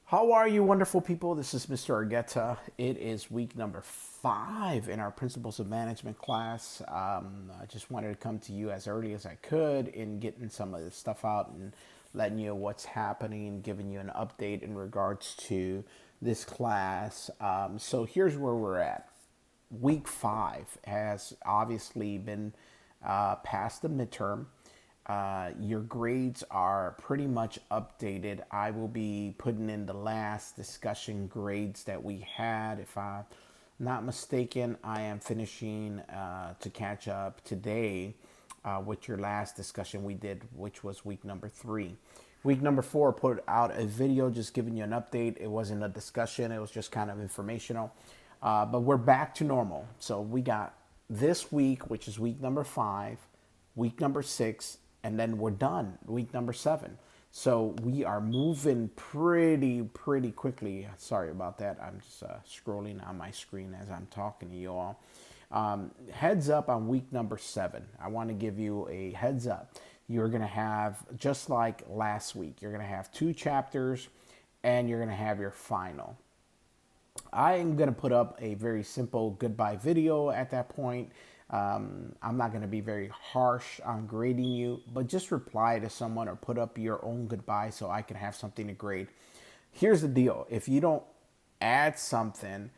How are you, wonderful people? This is Mr. Argueta. It is week number 5 in our Principles of Management class. I just wanted to come to you as early as I could in getting some of this stuff out and letting you know what's happening, giving you an update in regards to this class. So here's where we're at. Week 5 has obviously been past the midterm. Your grades are pretty much updated. I will be putting in the last discussion grades that we had. If I'm not mistaken, I am finishing to catch up today with your last discussion we did, which was week number 3. Week number 4, put out a video just giving you an update. It wasn't a discussion, it was just kind of informational. But we're back to normal. So we got this week, which is week number 5, week number 6, and then we're done, week number 7. So we are moving pretty quickly. Sorry about that. I'm just scrolling on my screen as I'm talking to you all. Heads up on week number 7. I want to give you a heads up. You're going to have, just like last week, you're going to have 2 chapters and you're going to have your final. I am going to put up a very simple goodbye video at that point. I'm not going to be very harsh on grading you, but just reply to someone or put up your own goodbye so I can have something to grade. Here's the deal. If you don't add something,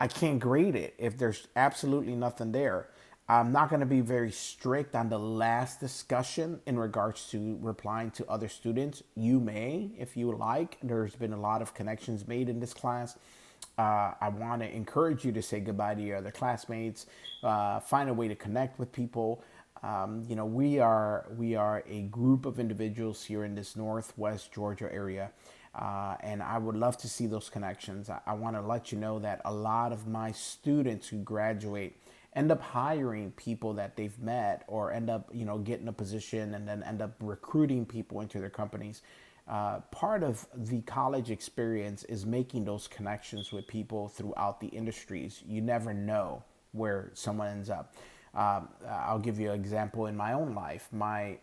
I can't grade it if there's absolutely nothing there. I'm not going to be very strict on the last discussion in regards to replying to other students. You may, if you like. There's been a lot of connections made in this class. I want to encourage you to say goodbye to your other classmates. Find a way to connect with people. We are a group of individuals here in this Northwest Georgia area. And I would love to see those connections. I want to let you know that a lot of my students who graduate end up hiring people that they've met, or end up, getting a position and then end up recruiting people into their companies. Part of the college experience is making those connections with people throughout the industries. You never know where someone ends up. I'll give you an example in my own life. I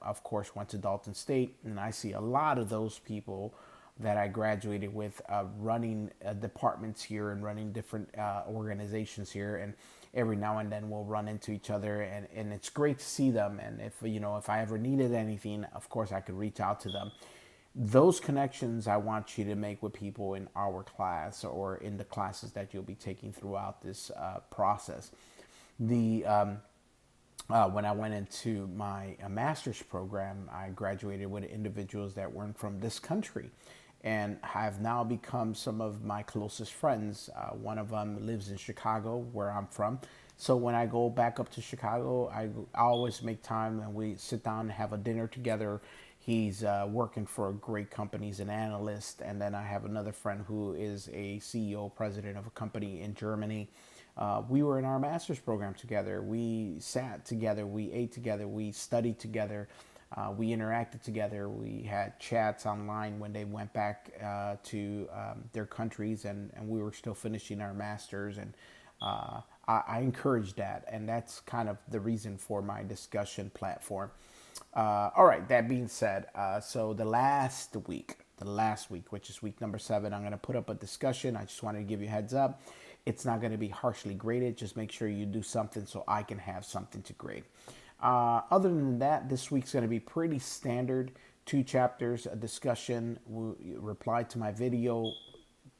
of course went to Dalton State, and I see a lot of those people that I graduated with running departments here and running different organizations here. And every now and then we'll run into each other, and it's great to see them. And if I ever needed anything, of course I could reach out to them. Those connections I want you to make with people in our class or in the classes that you'll be taking throughout this process. When I went into my master's program, I graduated with individuals that weren't from this country and have now become some of my closest friends. One of them lives in Chicago, where I'm from. So when I go back up to Chicago, I always make time and we sit down and have a dinner together. He's working for a great company, he's an analyst. And then I have another friend who is a CEO, president of a company in Germany. We were in our master's program together. We sat together, we ate together, we studied together. We interacted together. We had chats online when they went back to their countries, and we were still finishing our masters. And I encourage that, and that's kind of the reason for my discussion platform. All right, that being said, so the last week, which is week number 7, I'm going to put up a discussion. I just wanted to give you a heads up. It's not going to be harshly graded. Just make sure you do something so I can have something to grade. Other than that, this week's going to be pretty standard. 2 chapters, a discussion, reply to my video,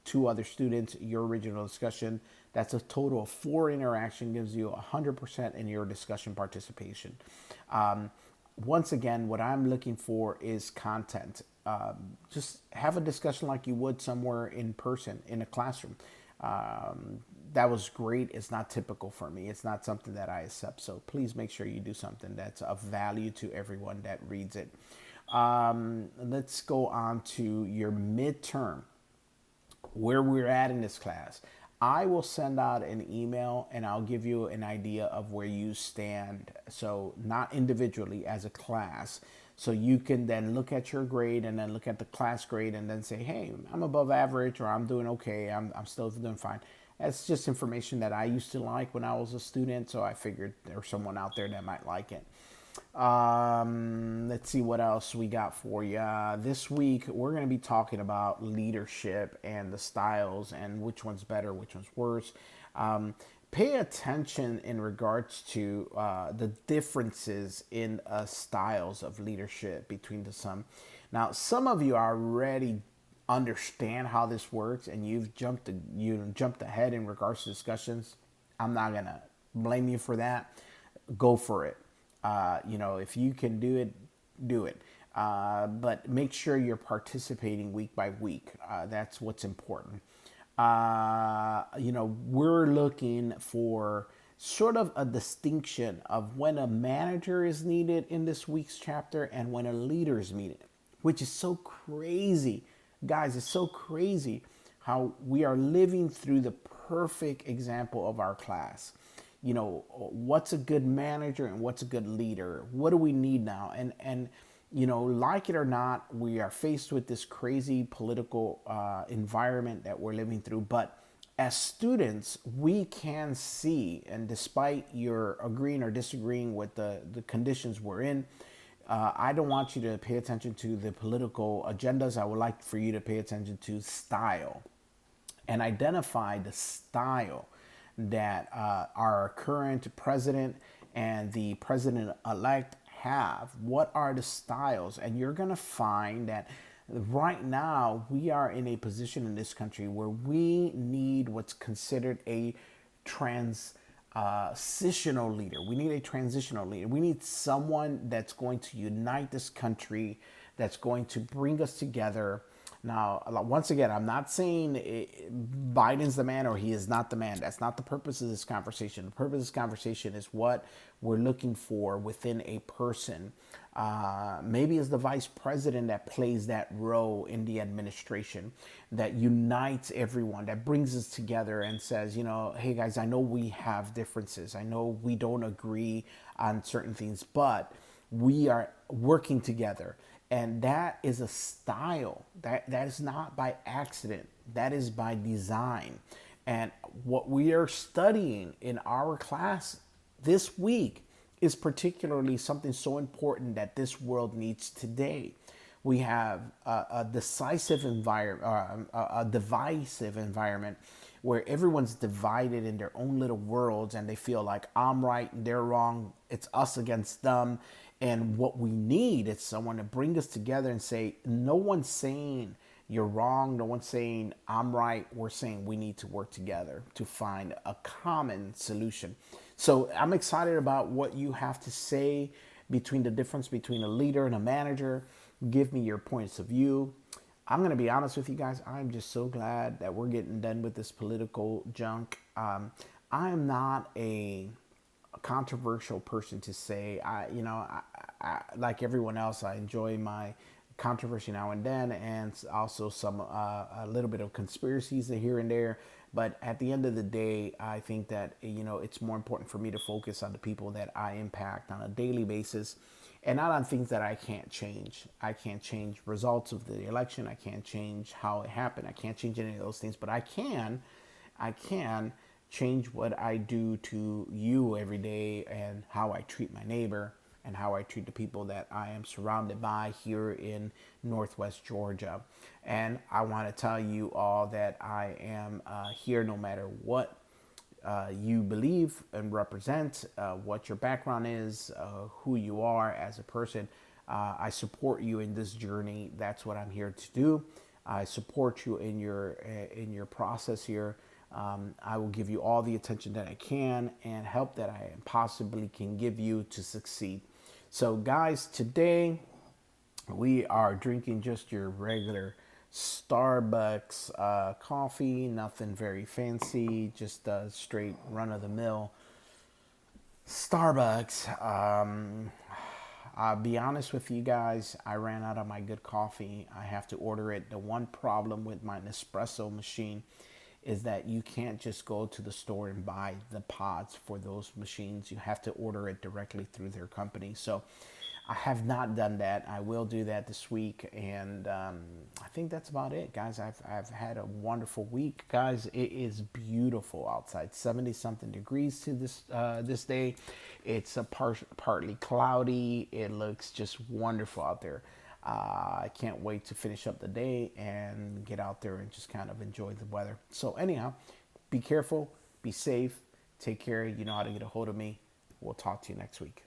2 other students, your original discussion. That's a total of 4 interaction, gives you 100% in your discussion participation. Once again, what I'm looking for is content. Just have a discussion like you would somewhere in person in a classroom. That was great. It's not typical for me. It's not something that I accept. So please make sure you do something that's of value to everyone that reads it. Let's go on to your midterm, where we're at in this class. I will send out an email and I'll give you an idea of where you stand. So not individually, as a class. So you can then look at your grade and then look at the class grade and then say, hey, I'm above average, or I'm doing okay, I'm still doing fine. That's just information that I used to like when I was a student, so I figured there's someone out there that might like it. Let's see what else we got for you. This week, we're going to be talking about leadership and the styles and which one's better, which one's worse. Pay attention in regards to the differences in styles of leadership between the some. Now, some of you already understand how this works, and you jumped ahead in regards to discussions. I'm not gonna blame you for that. Go for it. If you can do it, do it. But make sure you're participating week by week. That's what's important. We're looking for sort of a distinction of when a manager is needed in this week's chapter and when a leader is needed, which is so crazy. Guys, it's so crazy how we are living through the perfect example of our class. What's a good manager and what's a good leader? What do we need now? And like it or not, we are faced with this crazy political environment that we're living through. But as students, we can see, and despite your agreeing or disagreeing with the conditions we're in, I don't want you to pay attention to the political agendas. I would like for you to pay attention to style and identify the style that our current president and the president-elect have. What are the styles? And you're going to find that right now we are in a position in this country where we need what's considered a transitional leader. We need a transitional leader. We need someone that's going to unite this country, that's going to bring us together. Now, once again, I'm not saying Biden's the man or he is not the man. That's not the purpose of this conversation. The purpose of this conversation is what we're looking for within a person. Maybe it's the vice president that plays that role in the administration, that unites everyone, that brings us together and says, hey guys, I know we have differences. I know we don't agree on certain things, but we are working together. And that is a style. That is not by accident. That is by design. And what we are studying in our class this week is particularly something so important that this world needs today. We have a decisive environment, a divisive environment where everyone's divided in their own little worlds and they feel like I'm right and they're wrong. It's us against them. And what we need is someone to bring us together and say, no one's saying you're wrong. No one's saying I'm right. We're saying we need to work together to find a common solution. So I'm excited about what you have to say between the difference between a leader and a manager. Give me your points of view. I'm going to be honest with you guys. I'm just so glad that we're getting done with this political junk. I am not a controversial person to say. I like everyone else, I enjoy my controversy now and then, and also some a little bit of conspiracies here and there. But at the end of the day, I think that it's more important for me to focus on the people that I impact on a daily basis, and not on things that I can't change. I can't change results of the election. I can't change how it happened. I can't change any of those things. But I can change what I do to you every day and how I treat my neighbor and how I treat the people that I am surrounded by here in Northwest Georgia. And I want to tell you all that I am here no matter what you believe and represent, what your background is, who you are as a person. I support you in this journey. That's what I'm here to do. I support you in your process here. I will give you all the attention that I can and help that I possibly can give you to succeed. So guys, today we are drinking just your regular Starbucks coffee, nothing very fancy, just a straight run-of-the-mill Starbucks. I'll be honest with you guys, I ran out of my good coffee. I have to order it. The one problem with my Nespresso machine is that you can't just go to the store and buy the pods for those machines. You have to order it directly through their company. So I have not done that. I will do that this week, and I think that's about it, guys. I've had a wonderful week, guys. It is beautiful outside, 70 something degrees to this day. It's partly cloudy. It looks just wonderful out there. I can't wait to finish up the day and get out there and just kind of enjoy the weather. So anyhow, be careful, be safe, take care. You know how to get a hold of me. We'll talk to you next week.